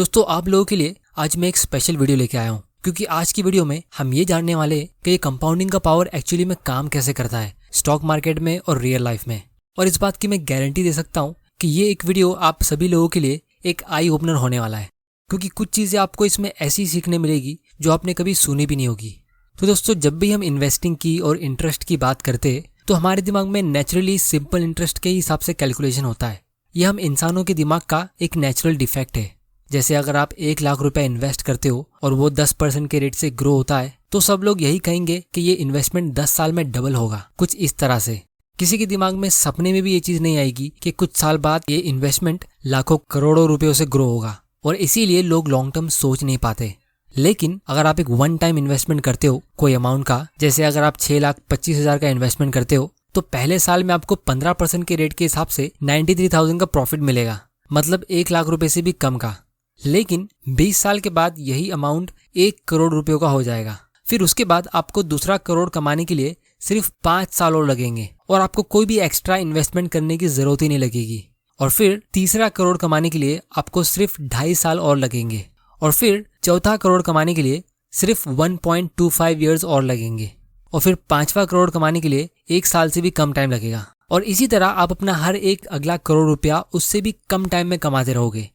दोस्तों आप लोगों के लिए आज मैं एक स्पेशल वीडियो लेके आया हूँ, क्योंकि आज की वीडियो में हम ये जानने वाले हैं कि ये कंपाउंडिंग का पावर एक्चुअली में काम कैसे करता है स्टॉक मार्केट में और रियल लाइफ में। और इस बात की मैं गारंटी दे सकता हूँ कि ये एक वीडियो आप सभी लोगों के लिए एक आई ओपनर होने वाला है, क्योंकि कुछ चीज़ें आपको इसमें ऐसी सीखने मिलेगी जो आपने कभी सुनी भी नहीं होगी। तो दोस्तों जब भी हम इन्वेस्टिंग की और इंटरेस्ट की बात करते हैं तो हमारे दिमाग में नेचुरली सिंपल इंटरेस्ट के हिसाब से कैलकुलेशन होता है। यह हम इंसानों के दिमाग का एक नेचुरल डिफेक्ट है। जैसे अगर आप 1 लाख रुपए इन्वेस्ट करते हो और वो 10% के रेट से ग्रो होता है तो सब लोग यही कहेंगे कि ये इन्वेस्टमेंट 10 साल में डबल होगा, कुछ इस तरह से। किसी के दिमाग में सपने में भी ये चीज नहीं आएगी कि कुछ साल बाद ये इन्वेस्टमेंट लाखों करोड़ों रुपयों से ग्रो होगा, और इसीलिए लोग लॉन्ग टर्म सोच नहीं पाते। लेकिन अगर आप एक वन टाइम इन्वेस्टमेंट करते हो कोई अमाउंट का, जैसे अगर आप 6,25,000 का इन्वेस्टमेंट करते हो तो पहले साल में आपको 15% के रेट के हिसाब से 93,000 का प्रॉफिट मिलेगा, मतलब 1 लाख रुपए से भी कम का। लेकिन 20 साल के बाद यही अमाउंट 1 करोड़ रुपयों का हो जाएगा। फिर उसके बाद आपको दूसरा करोड़ कमाने के लिए सिर्फ 5 साल और लगेंगे और आपको कोई भी एक्स्ट्रा इन्वेस्टमेंट करने की जरूरत ही नहीं लगेगी। और फिर तीसरा करोड़ कमाने के लिए आपको सिर्फ 2.5 साल और लगेंगे, और फिर चौथा करोड़ कमाने के लिए सिर्फ 1.25 ईयर्स और लगेंगे, और फिर 5वां करोड़ कमाने के लिए 1 साल से भी कम टाइम लगेगा। और इसी तरह आप अपना हर एक अगला करोड़ रुपया उससे भी कम टाइम में कमाते रहोगे।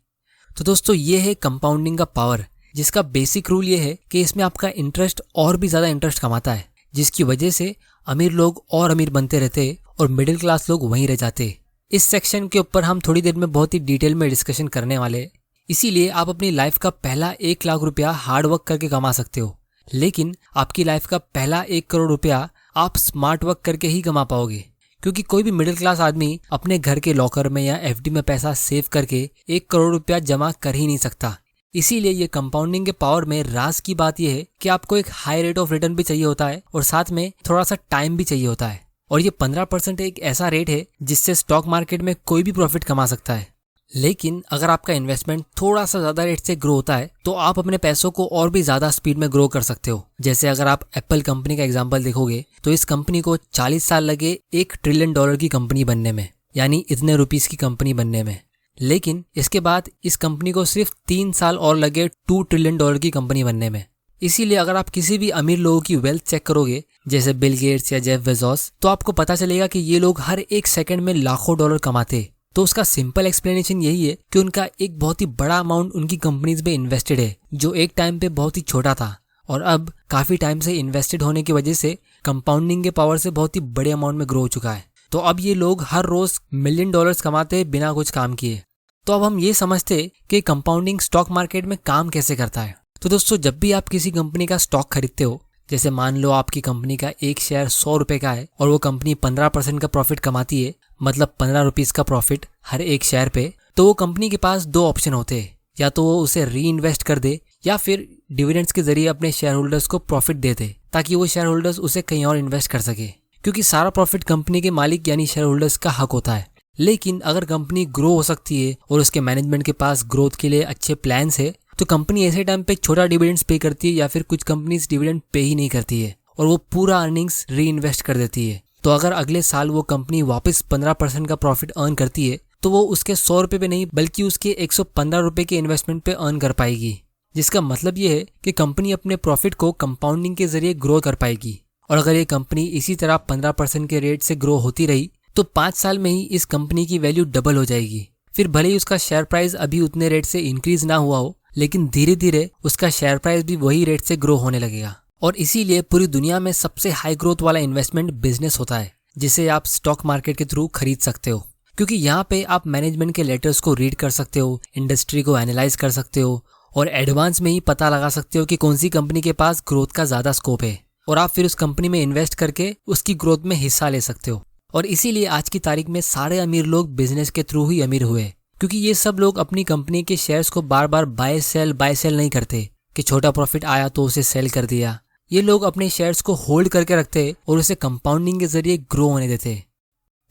तो दोस्तों ये है कंपाउंडिंग का पावर, जिसका बेसिक रूल ये है कि इसमें आपका इंटरेस्ट और भी ज्यादा इंटरेस्ट कमाता है, जिसकी वजह से अमीर लोग और अमीर बनते रहते और मिडिल क्लास लोग वहीं रह जाते। इस सेक्शन के ऊपर हम थोड़ी देर में बहुत ही डिटेल में डिस्कशन करने वाले हैं। इसीलिए आप अपनी लाइफ का पहला 1 लाख रुपया हार्ड वर्क करके कमा सकते हो, लेकिन आपकी लाइफ का पहला 1 करोड़ रुपया आप स्मार्ट वर्क करके ही कमा पाओगे। क्योंकि कोई भी मिडिल क्लास आदमी अपने घर के लॉकर में या एफडी में पैसा सेव करके 1 करोड़ रुपया जमा कर ही नहीं सकता। इसीलिए ये कंपाउंडिंग के पावर में राज की बात यह है कि आपको एक हाई रेट ऑफ रिटर्न भी चाहिए होता है और साथ में थोड़ा सा टाइम भी चाहिए होता है। और ये 15% एक ऐसा रेट है जिससे स्टॉक मार्केट में कोई भी प्रॉफिट कमा सकता है। लेकिन अगर आपका इन्वेस्टमेंट थोड़ा सा ज्यादा रेट से ग्रो होता है तो आप अपने पैसों को और भी ज्यादा स्पीड में ग्रो कर सकते हो। जैसे अगर आप एप्पल कंपनी का एग्जांपल देखोगे तो इस कंपनी को 40 साल लगे $1 ट्रिलियन की कंपनी बनने में, यानी इतने रुपीस की कंपनी बनने में। लेकिन इसके बाद इस कंपनी को सिर्फ 3 साल और लगे $2 ट्रिलियन की कंपनी बनने में। इसीलिए अगर आप किसी भी अमीर लोगों की वेल्थ चेक करोगे, जैसे बिल गेट्स या जेफ बेजोस, तो आपको पता चलेगा कि ये लोग हर एक सेकंड में लाखों डॉलर कमाते। तो उसका सिंपल एक्सप्लेनेशन यही है कि उनका एक बहुत ही बड़ा अमाउंट उनकी कंपनीज में इन्वेस्टेड है, जो एक टाइम पे बहुत ही छोटा था और अब काफी टाइम से इन्वेस्टेड होने की वजह से कंपाउंडिंग के पावर से बहुत ही बड़े अमाउंट में ग्रो हो चुका है। तो अब ये लोग हर रोज $1 मिलियन कमाते हैं बिना कुछ काम किए। तो अब हम ये समझते कि कंपाउंडिंग स्टॉक मार्केट में काम कैसे करता है। तो दोस्तों जब भी आप किसी कंपनी का स्टॉक खरीदते हो, जैसे मान लो आपकी कंपनी का एक शेयर 100 रुपए का है और वो कंपनी 15% का प्रॉफिट कमाती है, मतलब 15 रुपीज का प्रॉफिट हर एक शेयर पे, तो वो कंपनी के पास 2 ऑप्शन होते हैं। या तो वो उसे री इन्वेस्ट कर दे या फिर डिविडेंड्स के जरिए अपने शेयर होल्डर्स को प्रॉफिट दे दे, ताकि वो शेयर होल्डर्स उसे कहीं और इन्वेस्ट कर सके, क्योंकि सारा प्रॉफिट कंपनी के मालिक यानी शेयर होल्डर्स का हक होता है। लेकिन अगर कंपनी ग्रो हो सकती है और उसके मैनेजमेंट के पास ग्रोथ के लिए अच्छे प्लान्स है तो कंपनी ऐसे टाइम पे छोटा डिविडेंड्स पे करती है, या फिर कुछ कंपनीज डिविडेंड पे ही नहीं करती है और वो पूरा अर्निंग्स री इन्वेस्ट कर देती है। तो अगर अगले साल वो कंपनी वापस 15% का प्रॉफिट अर्न करती है तो वो उसके 100 रुपए पे नहीं बल्कि उसके 115 रुपए के इन्वेस्टमेंट पे अर्न कर पाएगी, जिसका मतलब ये है कि कंपनी अपने प्रॉफिट को कंपाउंडिंग के जरिए ग्रो कर पाएगी। और अगर ये कंपनी इसी तरह 15% के रेट से ग्रो होती रही तो 5 साल में ही इस कंपनी की वैल्यू डबल हो जाएगी। फिर भले ही उसका शेयर प्राइस अभी उतने रेट से इंक्रीज ना हुआ हो, लेकिन धीरे धीरे उसका शेयर प्राइस भी वही रेट से ग्रो होने लगेगा। और इसीलिए पूरी दुनिया में सबसे हाई ग्रोथ वाला इन्वेस्टमेंट बिजनेस होता है, जिसे आप स्टॉक मार्केट के थ्रू खरीद सकते हो। क्योंकि यहाँ पे आप मैनेजमेंट के लेटर्स को रीड कर सकते हो, इंडस्ट्री को एनालाइज कर सकते हो और एडवांस में ही पता लगा सकते हो कि कौन सी कंपनी के पास ग्रोथ का ज्यादा स्कोप है, और आप फिर उस कंपनी में इन्वेस्ट करके उसकी ग्रोथ में हिस्सा ले सकते हो। और इसीलिए आज की तारीख में सारे अमीर लोग बिजनेस के थ्रू ही अमीर हुए, क्योंकि ये सब लोग अपनी कंपनी के शेयर्स को बार बार बाय सेल नहीं करते कि छोटा प्रॉफिट आया तो उसे सेल कर दिया। ये लोग अपने शेयर्स को होल्ड करके रखते और उसे कंपाउंडिंग के जरिए ग्रो होने देते।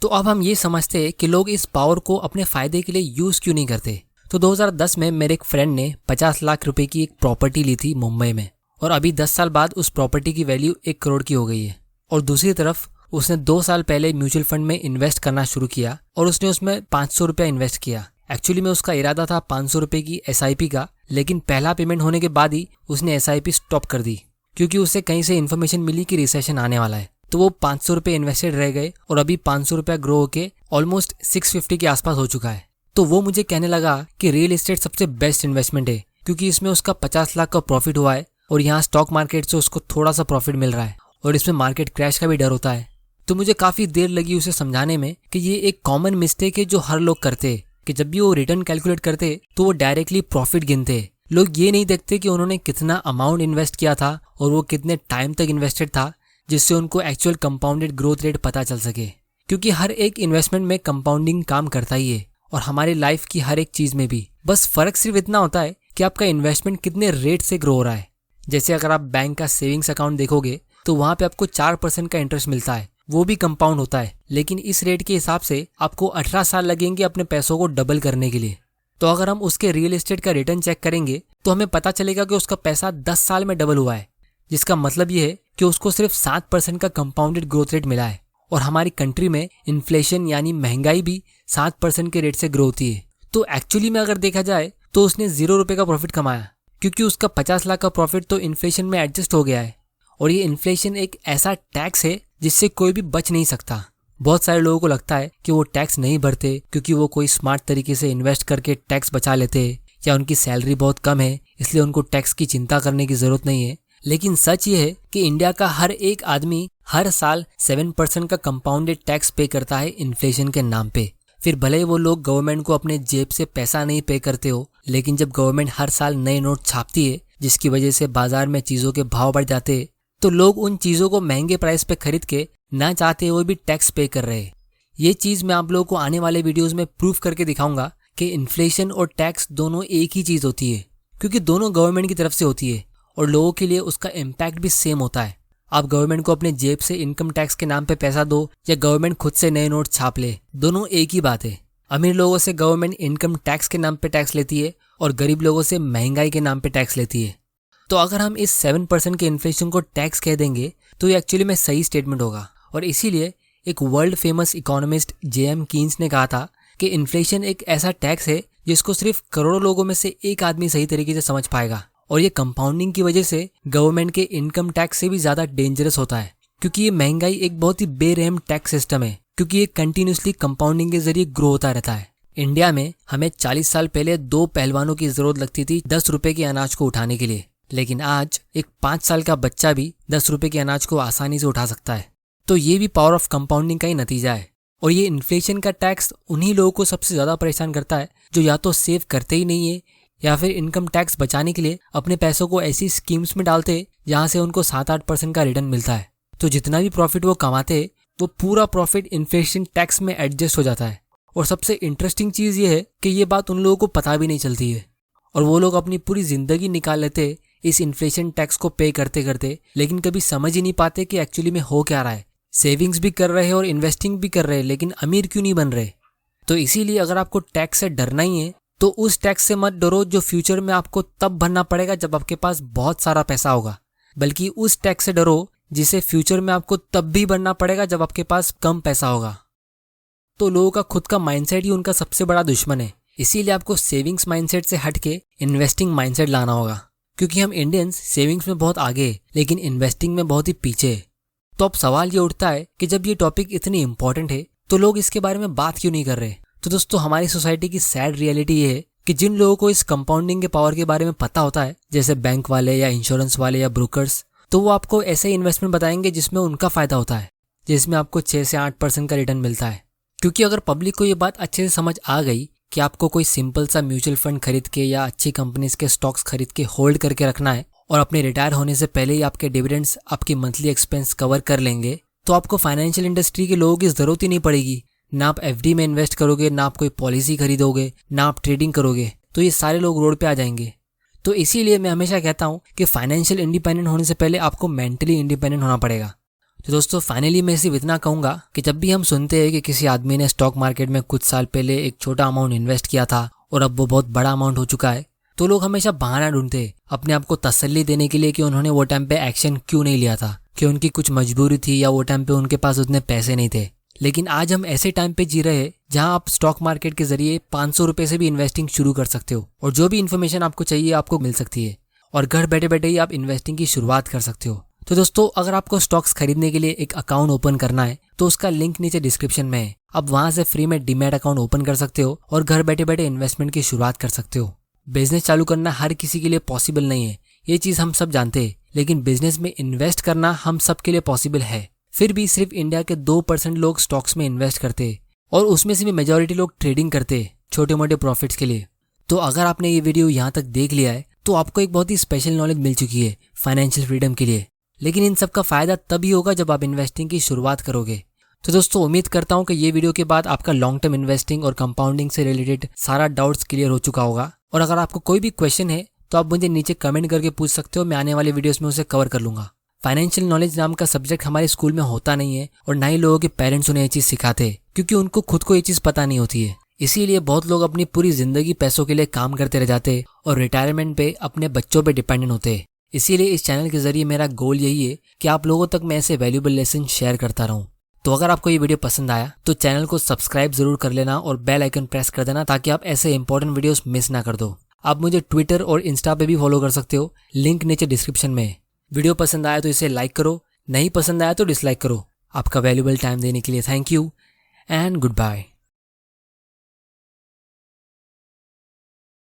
तो अब हम ये समझते हैं कि लोग इस पावर को अपने फायदे के लिए यूज क्यों नहीं करते। तो 2010 में मेरे एक फ्रेंड ने 50 लाख रुपए की एक प्रॉपर्टी ली थी मुंबई में, और अभी 10 साल बाद उस प्रॉपर्टी की वैल्यू 1 करोड़ की हो गई है। और दूसरी तरफ उसने 2 साल पहले म्यूचुअल फंड में इन्वेस्ट करना शुरू किया और उसने उसमें 500 रुपया इन्वेस्ट किया। एक्चुअली में उसका इरादा था 500 रुपए की SIP का, लेकिन पहला पेमेंट होने के बाद ही उसने SIP स्टॉप कर दी, क्योंकि उसे कहीं से इन्फॉर्मेशन मिली कि रिसेशन आने वाला है। तो वो 500 रुपये इन्वेस्टेड रह गए और अभी 500 रुपया ग्रो होके ऑलमोस्ट 650 के आसपास हो चुका है। तो वो मुझे कहने लगा कि रियल एस्टेट सबसे बेस्ट इन्वेस्टमेंट है, क्योंकि इसमें उसका 50 लाख का प्रॉफिट हुआ है और यहाँ स्टॉक मार्केट से उसको थोड़ा सा प्रॉफिट मिल रहा है और इसमें मार्केट क्रैश का भी डर होता है। तो मुझे काफ़ी देर लगी उसे समझाने में कि ये एक कॉमन मिस्टेक है जो हर लोग करते, कि जब भी वो रिटर्न कैलकुलेट करते तो वो डायरेक्टली प्रॉफिट गिनते। लोग ये नहीं देखते कि उन्होंने कितना अमाउंट इन्वेस्ट किया था और वो कितने टाइम तक इन्वेस्टेड था, जिससे उनको एक्चुअल कंपाउंडेड ग्रोथ रेट पता चल सके। क्योंकि हर एक इन्वेस्टमेंट में कंपाउंडिंग काम करता ही है और हमारी लाइफ की हर एक चीज़ में भी। बस फर्क सिर्फ इतना होता है कि आपका इन्वेस्टमेंट कितने रेट से ग्रो हो रहा है। जैसे अगर आप बैंक का सेविंग्स अकाउंट देखोगे तो वहाँ पे आपको 4% का इंटरेस्ट मिलता है, वो भी कंपाउंड होता है, लेकिन इस रेट के हिसाब से आपको 18 साल लगेंगे अपने पैसों को डबल करने के लिए। तो अगर हम उसके रियल एस्टेट का रिटर्न चेक करेंगे तो हमें पता चलेगा कि उसका पैसा 10 साल में डबल हुआ है, जिसका मतलब ये है कि उसको सिर्फ 7% का कंपाउंडेड ग्रोथ रेट मिला है। और हमारी कंट्री में इन्फ्लेशन यानी महंगाई भी 7% के रेट से ग्रो होती है। तो एक्चुअली में अगर देखा जाए तो उसने 0 रुपये का प्रॉफिट कमाया, क्योंकि उसका 50 लाख का प्रॉफिट तो इन्फ्लेशन में एडजस्ट हो गया है। और ये इन्फ्लेशन एक ऐसा टैक्स है जिससे कोई भी बच नहीं सकता। बहुत सारे लोगों को लगता है कि वो टैक्स नहीं भरते क्योंकि वो कोई स्मार्ट तरीके से इन्वेस्ट करके टैक्स बचा लेते, या उनकी सैलरी बहुत कम है इसलिए उनको टैक्स की चिंता करने की जरूरत नहीं है। लेकिन सच ये है कि इंडिया का हर एक आदमी हर साल 7% का कंपाउंडेड टैक्स पे करता है इन्फ्लेशन के नाम पे। फिर भले ही वो लोग गवर्नमेंट को अपने जेब से पैसा नहीं पे करते हो, लेकिन जब गवर्नमेंट हर साल नए नोट छापती है जिसकी वजह से बाजार में चीज़ों के भाव बढ़ जाते, तो लोग उन चीज़ों को महंगे प्राइस पे खरीद के ना चाहते हुए भी टैक्स पे कर रहे हैं। ये चीज़ मैं आप लोगों को आने वाले वीडियोस में प्रूफ करके दिखाऊंगा कि इन्फ्लेशन और टैक्स दोनों एक ही चीज़ होती है, क्योंकि दोनों गवर्नमेंट की तरफ से होती है और लोगों के लिए उसका इम्पैक्ट भी सेम होता है। आप गवर्नमेंट को अपने जेब से इनकम टैक्स के नाम पे पैसा दो या गवर्नमेंट खुद से नए नोट छाप ले, दोनों एक ही बात है। अमीर लोगों से गवर्नमेंट इनकम टैक्स के नाम पे टैक्स लेती है और गरीब लोगों से महंगाई के नाम पे टैक्स लेती है। तो अगर हम इस 7% के इन्फ्लेशन को टैक्स कह देंगे तो ये एक्चुअली में सही स्टेटमेंट होगा। और इसीलिए एक world famous economist JM Keynes ने कहा था कि इन्फ्लेशन एक ऐसा टैक्स है जिसको सिर्फ करोड़ों लोगों में से एक आदमी सही तरीके से समझ पाएगा। और ये कंपाउंडिंग की वजह से गवर्नमेंट के इनकम टैक्स से भी ज़्यादा डेंजरस होता है, क्योंकि ये महंगाई एक बहुत ही बेरहम टैक्स सिस्टम है, क्योंकि ये कंटिन्यूसली कंपाउंडिंग के जरिए ग्रो होता रहता है। इंडिया में हमें 40 साल पहले 2 पहलवानों की जरूरत लगती थी 10 रुपए के अनाज को उठाने के लिए, लेकिन आज एक 5 साल का बच्चा भी 10 रुपए के अनाज को आसानी से उठा सकता है। तो ये भी पावर ऑफ कंपाउंडिंग का ही नतीजा है। और ये इन्फ्लेशन का टैक्स उन्हीं लोगों को सबसे ज़्यादा परेशान करता है जो या तो सेव करते ही नहीं है या फिर इनकम टैक्स बचाने के लिए अपने पैसों को ऐसी स्कीम्स में डालते हैं जहाँ से उनको 7-8% का रिटर्न मिलता है। तो जितना भी प्रॉफिट वो कमाते हैं वो पूरा प्रॉफिट इन्फ्लेशन टैक्स में एडजस्ट हो जाता है। और सबसे इंटरेस्टिंग चीज़ ये है कि ये बात उन लोगों को पता भी नहीं चलती है और वो लोग अपनी पूरी ज़िंदगी निकाल लेते इस इन्फ्लेशन टैक्स को पे करते करते, लेकिन कभी समझ ही नहीं पाते कि एक्चुअली में हो क्या रहा है। सेविंग्स भी कर रहे हैं और इन्वेस्टिंग भी कर रहे हैं, लेकिन अमीर क्यों नहीं बन रहे। तो इसीलिए अगर आपको टैक्स से डरना ही है तो उस टैक्स से मत डरो जो फ्यूचर में आपको तब भरना पड़ेगा जब आपके पास बहुत सारा पैसा होगा, बल्कि उस टैक्स से डरो जिसे फ्यूचर में आपको तब भी भरना पड़ेगा जब आपके पास कम पैसा होगा। तो लोगों का खुद का माइंडसेट ही उनका सबसे बड़ा दुश्मन है। इसीलिए आपको सेविंग्स माइंडसेट से हट के इन्वेस्टिंग माइंडसेट लाना होगा, क्योंकि हम इंडियंस सेविंग्स में बहुत आगे हैं लेकिन इन्वेस्टिंग में बहुत ही पीछे है। तो अब सवाल ये उठता है कि जब ये टॉपिक इतनी इंपॉर्टेंट है तो लोग इसके बारे में बात क्यों नहीं कर रहे। तो दोस्तों, हमारी सोसाइटी की सैड रियलिटी ये है कि जिन लोगों को इस कंपाउंडिंग के पावर के बारे में पता होता है, जैसे बैंक वाले या इंश्योरेंस वाले या ब्रोकर्स, तो वो आपको ऐसे इन्वेस्टमेंट बताएंगे जिसमें उनका फायदा होता है, जिसमें आपको 6 से 8% का रिटर्न मिलता है। क्योंकि अगर पब्लिक को ये बात अच्छे से समझ आ गई कि आपको कोई सिंपल सा म्यूचुअल फंड खरीद के या अच्छी कंपनीज के स्टॉक्स खरीद के होल्ड करके रखना है और अपने रिटायर होने से पहले ही आपके डिविडेंड्स आपकी मंथली एक्सपेंस कवर कर लेंगे, तो आपको फाइनेंशियल इंडस्ट्री के लोगों की जरूरत ही नहीं पड़ेगी। ना आप FD में इन्वेस्ट करोगे, ना आप कोई पॉलिसी खरीदोगे, ना आप ट्रेडिंग करोगे, तो ये सारे लोग रोड पे आ जाएंगे। तो इसीलिए मैं हमेशा कहता हूँ कि फाइनेंशियल इंडिपेंडेंट होने से पहले आपको मेंटली इंडिपेंडेंट होना पड़ेगा। तो दोस्तों, फाइनली मैं सिर्फ इतना कहूँगा कि जब भी हम सुनते हैं कि किसी आदमी ने स्टॉक मार्केट में कुछ साल पहले एक छोटा अमाउंट इन्वेस्ट किया था और अब वो बहुत बड़ा अमाउंट हो चुका है, तो लोग हमेशा बहाना ढूंढते हैं अपने आप को तसल्ली देने के लिए कि उन्होंने वो टाइम पे एक्शन क्यों नहीं लिया था, कि उनकी कुछ मजबूरी थी या वो टाइम पे उनके पास उतने पैसे नहीं थे। लेकिन आज हम ऐसे टाइम पे जी रहे हैं जहां आप स्टॉक मार्केट के जरिए 500 रुपए से भी इन्वेस्टिंग शुरू कर सकते हो और जो भी इन्फॉर्मेशन आपको चाहिए आपको मिल सकती है और घर बैठे बैठे ही आप इन्वेस्टिंग की शुरुआत कर सकते हो। तो दोस्तों, अगर आपको स्टॉक्स खरीदने के लिए एक अकाउंट ओपन करना है तो उसका लिंक नीचे डिस्क्रिप्शन में है। आप वहां से फ्री में डीमैट अकाउंट ओपन कर सकते हो और घर बैठे बैठे इन्वेस्टमेंट की शुरुआत कर सकते हो। बिजनेस चालू करना हर किसी के लिए पॉसिबल नहीं है, ये चीज हम सब जानते हैं, लेकिन बिजनेस में इन्वेस्ट करना हम सब के लिए पॉसिबल है। फिर भी सिर्फ इंडिया के 2% लोग स्टॉक्स में इन्वेस्ट करते और उसमें से भी मेजॉरिटी लोग ट्रेडिंग करते छोटे मोटे प्रॉफिट्स के लिए। तो अगर आपने ये वीडियो यहाँ तक देख लिया है तो आपको एक बहुत ही स्पेशल नॉलेज मिल चुकी है फाइनेंशियल फ्रीडम के लिए। लेकिन इन सब का फायदा तभी होगा जब आप इन्वेस्टिंग की शुरुआत करोगे। तो दोस्तों, उम्मीद करता हूँ कि ये वीडियो के बाद आपका लॉन्ग टर्म इन्वेस्टिंग और कंपाउंडिंग से रिलेटेड सारा डाउट्स क्लियर हो चुका होगा। और अगर आपको कोई भी क्वेश्चन है तो आप मुझे नीचे कमेंट करके पूछ सकते हो, मैं आने वाले वीडियोस में उसे कवर कर लूंगा। फाइनेंशियल नॉलेज नाम का सब्जेक्ट हमारे स्कूल में होता नहीं है और ना ही लोगों के पेरेंट्स उन्हें ये चीज सिखाते क्योंकि उनको खुद को ये चीज पता नहीं होती है। इसीलिए बहुत लोग अपनी पूरी जिंदगी पैसों के लिए काम करते रह जाते और रिटायरमेंट पे अपने बच्चों पे डिपेंडेंट होते। इसीलिए इस चैनल के जरिए मेरा गोल यही है कि आप लोगों तक मैं ऐसे वैल्यूएबल लेसन शेयर करता रहूं। तो अगर आपको ये वीडियो पसंद आया तो चैनल को सब्सक्राइब जरूर कर लेना और बेल आइकन प्रेस कर देना ताकि आप ऐसे इंपॉर्टेंट वीडियोस मिस ना कर दो। आप मुझे ट्विटर और इंस्टा पे भी फॉलो कर सकते हो, लिंक नीचे डिस्क्रिप्शन में है। वीडियो पसंद आया तो इसे लाइक करो, नहीं पसंद आया तो डिसलाइक करो। आपका वैल्यूएबल टाइम देने के लिए thank you and good bye.